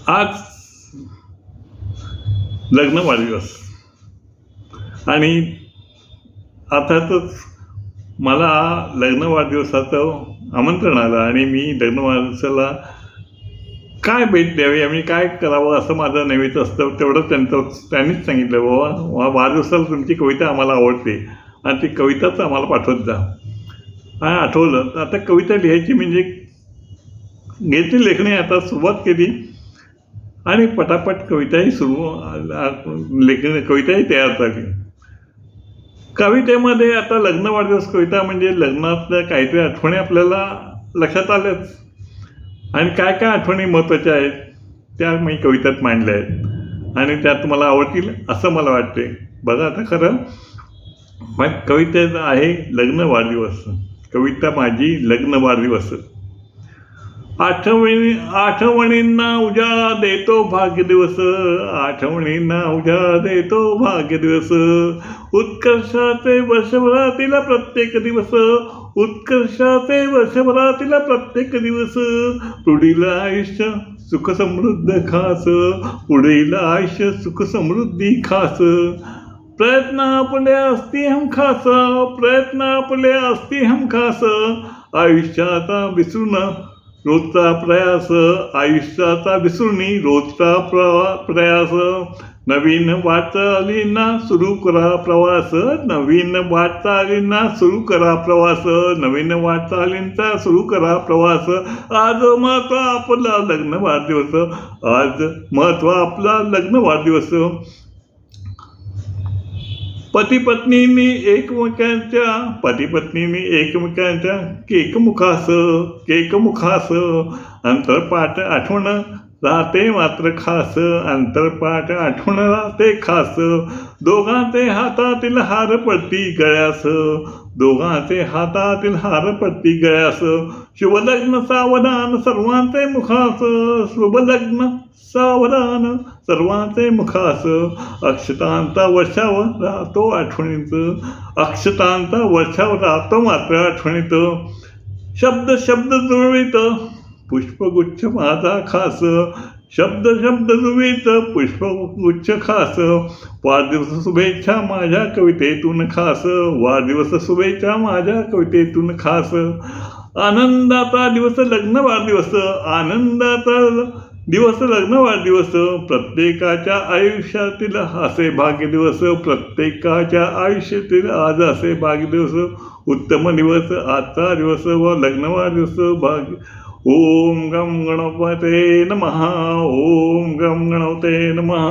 आज लग्न वाढदिवस आणि अर्थातच मला लग्न वाढदिवसाचं आमंत्रण आलं आणि मी लग्न वाढदिवसाला काय भेट द्यावी आणि काय करावं असं माझं नेहमीच असतं. तेवढं त्यांनीच सांगितलं, बाबा वाढदिवसाला तुमची कविता आम्हाला आवडते आणि ती कविताच आम्हाला पाठवत जा. आणि आठवलं तर आता कविता लिहायची म्हणजे घेतली लेखणी आता सुरुवात केली आणि पटापट कविताही कविताही तयार झाली. कवितेमध्ये आता लग्न वाढदिवस कविता म्हणजे लग्नातल्या काहीतरी आठवणी आपल्याला लक्षात आल्याच आणि काय काय आठवणी महत्त्वाच्या आहेत त्या मी कवितेत मांडल्या आहेत आणि त्या तुम्हाला आवडतील असं मला वाटते. बघा आता खरं मग कवितेत आहे लग्न वाढदिवस. कविता माझी लग्न वाढदिवस. आठवणींना उजाळा देतो भाग्यदिवस. आठवणींना उजाळा देतो भाग्यदिवस. उत्कर्षाचे वर्षभरातील प्रत्येक दिवस. उत्कर्षाचे वर्षभरातील प्रत्येक दिवस. पुढील आयुष्य सुख समृद्ध खास. पुढील आयुष्य सुख समृद्धी खास. प्रयत्न आपले असती हमखास. प्रयत्न आपले असती हमखास. आयुष्याचा विसरून रोजचा प्रयास. आयुष्याचा विसरुनी रोजचा प्रयास. नवीन वाटचालींना सुरू करा प्रवास. नवीन वाटचालींना सुरू करा प्रवास. नवीन वाटचालींचा सुरू करा प्रवास. आज महत्त्व आपला लग्न वाढदिवस. आज महत्त्व आपला लग्न वाढदिवस. पती पत्नींनी एकमेकांच्या केकमुखास. अंतरपाठ आठवण राहते मात्र खास. अंतरपाठ आठवण राहते खास. दोघांचे हातातील हार पडती गळ्यास. दोघांचे हातातील हार पडती गळ्यास. शुभलग्न सावधान सर्वांचे मुखास. शुभलग्न सावधान सर्वांचे मुखास. अक्षतांचा वर्षाव राहतो आठवणीत. अक्षतांचा वर्षाव राहतो मात्र आठवणीत. शब्द जुळवीत पुष्पगुच्छ माझा खास. शब्द जुळवीत पुष्पगुच्छ खास. वाढदिवस शुभेच्छा माझ्या कवितेतून खास. वाढदिवस शुभेच्छा माझ्या कवितेतून खास. आनंदाचा दिवस लग्न वाढदिवस. आनंदाचा दिवस लग्न वाढदिवस. प्रत्येकाच्या आयुष्यातील असे भाग्यदिवस. प्रत्येकाच्या आयुष्यातील आज असे भाग्यदिवस. उत्तम दिवस आजचा दिवस व लग्न वाढदिवस भाग्य. ओम गम गणपते नमः. ओम गम गणपते नमः.